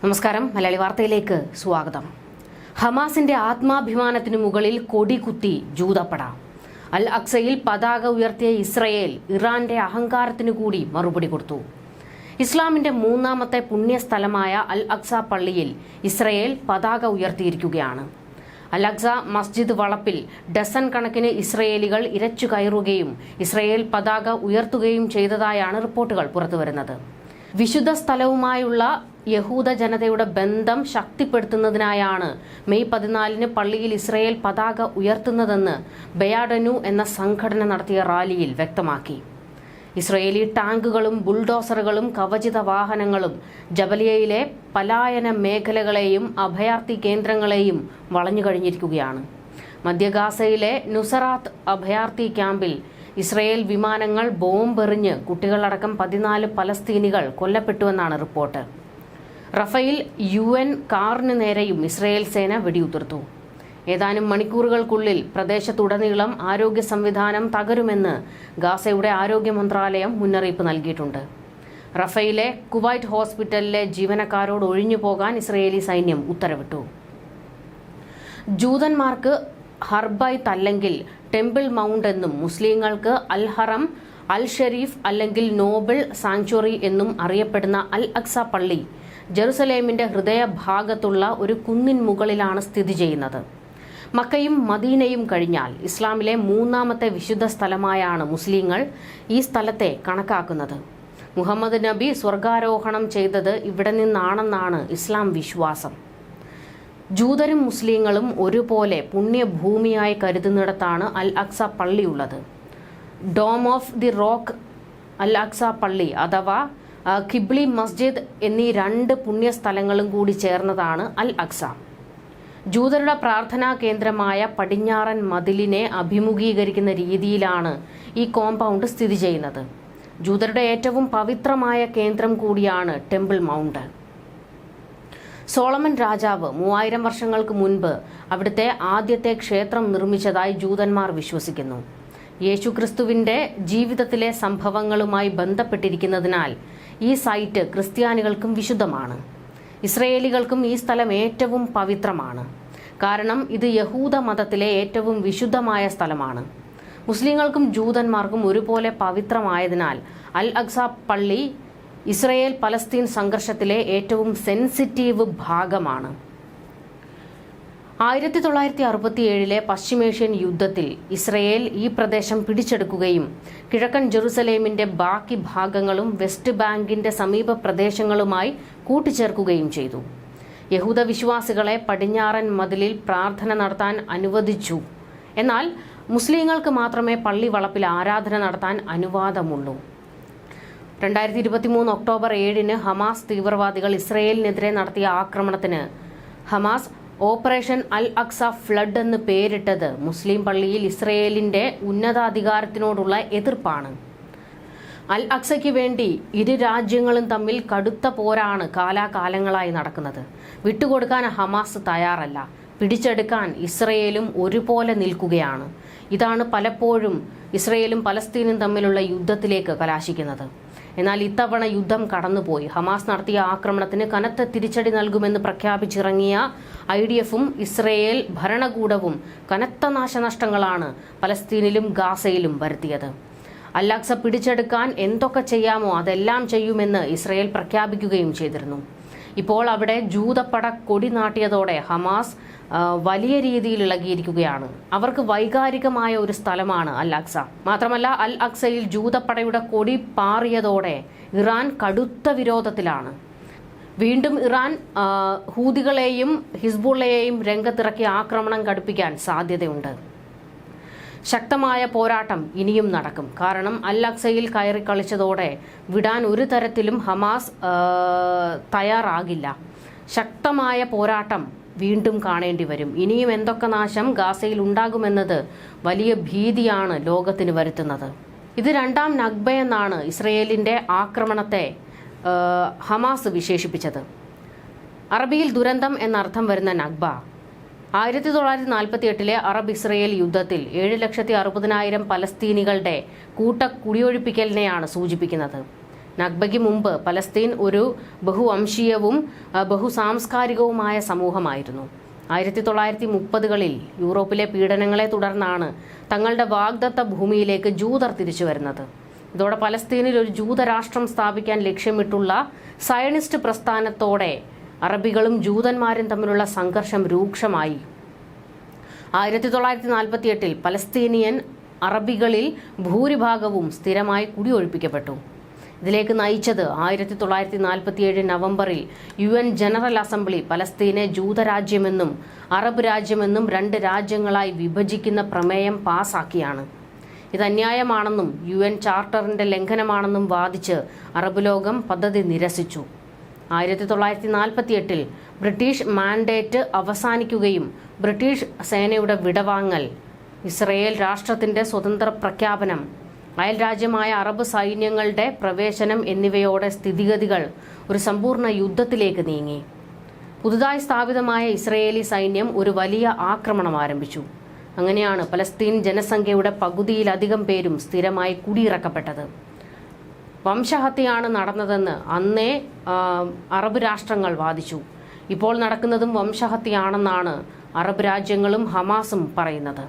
നമസ്കാരം. മലയാളി വാർത്തയിലേക്ക് സ്വാഗതം. ഹമാസിന്റെ ആത്മാഭിമാനത്തിനു മുകളിൽ കൊടികുത്തി ജൂതപ്പട. അൽ അക്സയിൽ പതാക ഉയർത്തിയ ഇസ്രയേൽ ഇറാന്റെ അഹങ്കാരത്തിനു കൂടി മറുപടി കൊടുത്തു. ഇസ്ലാമിന്റെ മൂന്നാമത്തെ പുണ്യസ്ഥലമായ അൽ അക്സ പള്ളിയിൽ ഇസ്രയേൽ പതാക ഉയർത്തിയിരിക്കുകയാണ്. അൽ അക്സ മസ്ജിദ് വളപ്പിൽ ഡസൻ കണക്കിന് ഇസ്രയേലികൾ ഇരച്ചു കയറുകയും ഇസ്രയേൽ പതാക ഉയർത്തുകയും ചെയ്തതായാണ് റിപ്പോർട്ടുകൾ പുറത്തുവരുന്നത്. വിശുദ്ധ സ്ഥലവുമായുള്ള യഹൂദ ജനതയുടെ ബന്ധം ശക്തിപ്പെടുത്തുന്നതിനായാണ് മെയ് 14 പള്ളിയിൽ ഇസ്രയേൽ പതാക ഉയർത്തുന്നതെന്ന് ബയാഡനു എന്ന സംഘടന നടത്തിയ റാലിയിൽ വ്യക്തമാക്കി. ഇസ്രയേലി ടാങ്കുകളും ബുൾഡോസറുകളും കവചിത വാഹനങ്ങളും ജബലിയയിലെ പലായന മേഖലകളെയും അഭയാർത്ഥി കേന്ദ്രങ്ങളെയും വളഞ്ഞുകഴിഞ്ഞിരിക്കുകയാണ്. മധ്യ ഗാസയിലെ നുസറാത്ത് അഭയാർത്ഥി ക്യാമ്പിൽ ഇസ്രയേൽ വിമാനങ്ങൾ ബോംബെറിഞ്ഞ് കുട്ടികളടക്കം 14 പലസ്തീനികൾ കൊല്ലപ്പെട്ടുവെന്നാണ് റിപ്പോർട്ട്. റഫേൽ UN കാറിന് നേരെയും ഇസ്രയേൽ സേന വെടിയുതിർത്തു. ഏതാനും മണിക്കൂറുകൾക്കുള്ളിൽ പ്രദേശത്തുടനീളം ആരോഗ്യ സംവിധാനം തകരുമെന്ന് ഗാസയുടെ ആരോഗ്യ മന്ത്രാലയം മുന്നറിയിപ്പ് നൽകിയിട്ടുണ്ട്. റഫേലിലെ കുവൈറ്റ് ഹോസ്പിറ്റലിലെ ജീവനക്കാരോട് ഒഴിഞ്ഞു പോകാൻ ഇസ്രയേലി സൈന്യം ഉത്തരവിട്ടു. ജൂതന്മാർക്ക് ഹർബൈത്ത് അല്ലെങ്കിൽ ടെമ്പിൾ മൗണ്ട് എന്നും മുസ്ലിങ്ങൾക്ക് അൽ ഹറം, അൽ ഷെരീഫ് അല്ലെങ്കിൽ നോബിൾ സാങ്ച്വറി എന്നും അറിയപ്പെടുന്ന അൽ അക്സ പള്ളി ജെറുസലേമിന്റെ ഹൃദയഭാഗത്തുള്ള ഒരു കുന്നിൻ മുകളിലാണ് സ്ഥിതി ചെയ്യുന്നത്. മക്കയും മദീനയും കഴിഞ്ഞാൽ ഇസ്ലാമിലെ മൂന്നാമത്തെ വിശുദ്ധ സ്ഥലമായാണ് മുസ്ലിങ്ങൾ ഈ സ്ഥലത്തെ കണക്കാക്കുന്നത്. മുഹമ്മദ് നബി സ്വർഗാരോഹണം ചെയ്തത് ഇവിടെ നിന്നാണെന്നാണ് ഇസ്ലാം വിശ്വാസം. ജൂതരും മുസ്ലിങ്ങളും ഒരുപോലെ പുണ്യഭൂമിയായി കരുതുന്നിടത്താണ് അൽ അക്സ പള്ളിയുള്ളത്. ഡോം ഓഫ് ദി റോക്ക് അൽ അക്സ പള്ളി അഥവാ കിബ്ലി മസ്ജിദ് എന്നീ 2 പുണ്യസ്ഥലങ്ങളും കൂടി ചേർന്നതാണ് അൽ അക്സ. ജൂതരുടെ പ്രാർത്ഥനാ കേന്ദ്രമായ പടിഞ്ഞാറൻ മതിലിനെ അഭിമുഖീകരിക്കുന്ന രീതിയിലാണ് ഈ കോമ്പൗണ്ട് സ്ഥിതി ചെയ്യുന്നത്. ജൂതരുടെ ഏറ്റവും പവിത്രമായ കേന്ദ്രം കൂടിയാണ് ടെമ്പിൾ മൗണ്ട്. സോളമൻ രാജാവ് 3000 വർഷങ്ങൾക്ക് മുൻപ് അവിടുത്തെ ആദ്യത്തെ ക്ഷേത്രം നിർമ്മിച്ചതായി ജൂതന്മാർ വിശ്വസിക്കുന്നു. യേശുക്രിസ്തുവിന്റെ ജീവിതത്തിലെ സംഭവങ്ങളുമായി ബന്ധപ്പെട്ടിരിക്കുന്നതിനാൽ ഈ സൈറ്റ് ക്രിസ്ത്യാനികൾക്കും വിശുദ്ധമാണ്. ഇസ്രയേലികൾക്കും ഈ സ്ഥലം ഏറ്റവും പവിത്രമാണ്. കാരണം ഇത് യഹൂദ മതത്തിലെ ഏറ്റവും വിശുദ്ധമായ സ്ഥലമാണ്. മുസ്ലിങ്ങൾക്കും ജൂതന്മാർക്കും ഒരുപോലെ പവിത്രമായതിനാൽ അൽ അക്സ പള്ളി ഇസ്രയേൽ പലസ്തീൻ സംഘർഷത്തിലെ ഏറ്റവും സെൻസിറ്റീവ് ഭാഗമാണ്. 1967 പശ്ചിമേഷ്യൻ യുദ്ധത്തിൽ ഇസ്രയേൽ ഈ പ്രദേശം പിടിച്ചെടുക്കുകയും കിഴക്കൻ ജെറുസലേമിന്റെ ബാക്കി ഭാഗങ്ങളും വെസ്റ്റ് ബാങ്കിന്റെ സമീപ പ്രദേശങ്ങളുമായി കൂട്ടിച്ചേർക്കുകയും ചെയ്തു. യഹൂദ വിശ്വാസികളെ പടിഞ്ഞാറൻ മതിലിൽ പ്രാർത്ഥന നടത്താൻ അനുവദിച്ചു. എന്നാൽ മുസ്ലിങ്ങൾക്ക് മാത്രമേ പള്ളി വളപ്പിൽ ആരാധന നടത്താൻ അനുവാദമുള്ളൂ. 2023 ഒക്ടോബർ 7 ഹമാസ് തീവ്രവാദികൾ ഇസ്രയേലിനെതിരെ നടത്തിയ ആക്രമണത്തിന് ഹമാസ് ഓപ്പറേഷൻ അൽ അക്സ ഫ്ലഡ് എന്ന് പേരിട്ടത് മുസ്ലിം പള്ളിയിൽ ഇസ്രയേലിന്റെ ഉന്നതാധികാരത്തിനോടുള്ള എതിർപ്പാണ്. അൽ അക്സയ്ക്ക് വേണ്ടി ഇരു രാജ്യങ്ങളും തമ്മിൽ കടുത്ത പോരാണ് കാലാകാലങ്ങളായി നടക്കുന്നത്. വിട്ടുകൊടുക്കാൻ ഹമാസ് തയ്യാറല്ല. പിടിച്ചെടുക്കാൻ ഇസ്രയേലും ഒരുപോലെ നിൽക്കുകയാണ്. ഇതാണ് പലപ്പോഴും ഇസ്രയേലും പലസ്തീനും തമ്മിലുള്ള യുദ്ധത്തിലേക്ക് കലാശിക്കുന്നത്. എന്നാൽ ഇത്തവണ യുദ്ധം കടന്നുപോയി. ഹമാസ് നടത്തിയ ആക്രമണത്തിന് കനത്ത തിരിച്ചടി നൽകുമെന്ന് പ്രഖ്യാപിച്ചിറങ്ങിയ IDFും ഇസ്രയേൽ ഭരണകൂടവും കനത്ത നാശനഷ്ടങ്ങളാണ് പലസ്തീനിലും ഗാസയിലും വരുത്തിയത്. അൽ അക്സ പിടിച്ചെടുക്കാൻ എന്തൊക്കെ ചെയ്യാമോ അതെല്ലാം ചെയ്യുമെന്ന് ഇസ്രയേൽ പ്രഖ്യാപിക്കുകയും ചെയ്തിരുന്നു. ഇപ്പോൾ അവിടെ ജൂതപ്പട കൊടി നാട്ടിയതോടെ ഹമാസ് വലിയ രീതിയിൽ ഇളകിയിരിക്കുകയാണ്. അവർക്ക് വൈകാരികമായ ഒരു സ്ഥലമാണ് അൽ അക്സ. മാത്രമല്ല അൽ അക്സയിൽ ജൂതപ്പടയുടെ കൊടി പാറിയതോടെ ഇറാൻ കടുത്ത വിരോധത്തിലാണ്. വീണ്ടും ഇറാൻ ഹൂതികളെയും ഹിസ്ബുള്ളയെയും രംഗത്തിറക്കി ആക്രമണം കടുപ്പിക്കാൻ സാധ്യതയുണ്ട്. ശക്തമായ പോരാട്ടം ഇനിയും നടക്കും. കാരണം അൽ അക്സയിൽ കയറി കളിച്ചതോടെ വിടാൻ ഒരു തരത്തിലും ഹമാസ് തയ്യാറാകില്ല. ശക്തമായ പോരാട്ടം വീണ്ടും കാണേണ്ടി വരും. ഇനിയും എന്തൊക്കെ നാശം ഗാസയിൽ ഉണ്ടാകുമെന്നത് വലിയ ഭീതിയാണ് ലോകത്തിന് വരുത്തുന്നത്. ഇത് 2ാം നഗ്ബയെന്നാണ് ഇസ്രയേലിന്റെ ആക്രമണത്തെ ഹമാസ് വിശേഷിപ്പിച്ചത്. അറബിയിൽ ദുരന്തം എന്നർത്ഥം വരുന്ന നഗ്ബ 1948 അറബ് ഇസ്രയേൽ യുദ്ധത്തിൽ 7,60,000 പലസ്തീനികളുടെ കൂട്ട കുടിയൊഴിപ്പിക്കലിനെയാണ് സൂചിപ്പിക്കുന്നത്. നഗ്ബയ്ക്ക് മുമ്പ് പലസ്തീൻ ഒരു ബഹുവംശീയവും ബഹുസാംസ്കാരികവുമായ സമൂഹമായിരുന്നു. 1930കളിൽ യൂറോപ്പിലെ പീഡനങ്ങളെ തുടർന്നാണ് തങ്ങളുടെ വാഗ്ദത്ത ഭൂമിയിലേക്ക് ജൂതർ തിരിച്ചു വരുന്നത്. ഇതോടെ പലസ്തീനിൽ ഒരു ജൂതരാഷ്ട്രം സ്ഥാപിക്കാൻ ലക്ഷ്യമിട്ടുള്ള സയണിസ്റ്റ് പ്രസ്ഥാനത്തോടെ അറബികളും ജൂതന്മാരും തമ്മിലുള്ള സംഘർഷം രൂക്ഷമായി. 1948 പലസ്തീനിയൻ അറബികളിൽ ഭൂരിഭാഗവും സ്ഥിരമായി കുടിയൊഴിപ്പിക്കപ്പെട്ടു. ഇതിലേക്ക് നയിച്ചത് 1947 നവംബറിൽ UN ജനറൽ അസംബ്ലി പലസ്തീനെ ജൂതരാജ്യമെന്നും അറബ് രാജ്യമെന്നും 2 രാജ്യങ്ങളായി വിഭജിക്കുന്ന പ്രമേയം പാസാക്കിയാണ്. ഇത് അന്യായമാണെന്നും UN ചാർട്ടറിന്റെ ലംഘനമാണെന്നും വാദിച്ച് അറബ് ലോകം പദ്ധതി നിരസിച്ചു. 1948 ബ്രിട്ടീഷ് മാൻഡേറ്റ് അവസാനിക്കുകയും ബ്രിട്ടീഷ് സേനയുടെ വിടവാങ്ങൽ, ഇസ്രയേൽ രാഷ്ട്രത്തിന്റെ സ്വതന്ത്ര പ്രഖ്യാപനം, അയൽരാജ്യമായ അറബ് സൈന്യങ്ങളുടെ പ്രവേശനം എന്നിവയോടെ സ്ഥിതിഗതികൾ ഒരു സമ്പൂർണ്ണ യുദ്ധത്തിലേക്ക് നീങ്ങി. പുതുതായി സ്ഥാപിതമായ ഇസ്രയേലി സൈന്യം ഒരു വലിയ ആക്രമണം ആരംഭിച്ചു. അങ്ങനെയാണ് പലസ്തീൻ ജനസംഖ്യയുടെ പകുതിയിലധികം പേരും സ്ഥിരമായി കുടിയിറക്കപ്പെട്ടത്. വംശഹത്യയാണ് നടന്നതെന്ന് അന്നേ അറബ് രാഷ്ട്രങ്ങൾ വാദിച്ചു. ഇപ്പോൾ നടക്കുന്നതും വംശഹത്യയാണെന്നാണ് അറബ് രാജ്യങ്ങളും ഹമാസും പറയുന്നത്.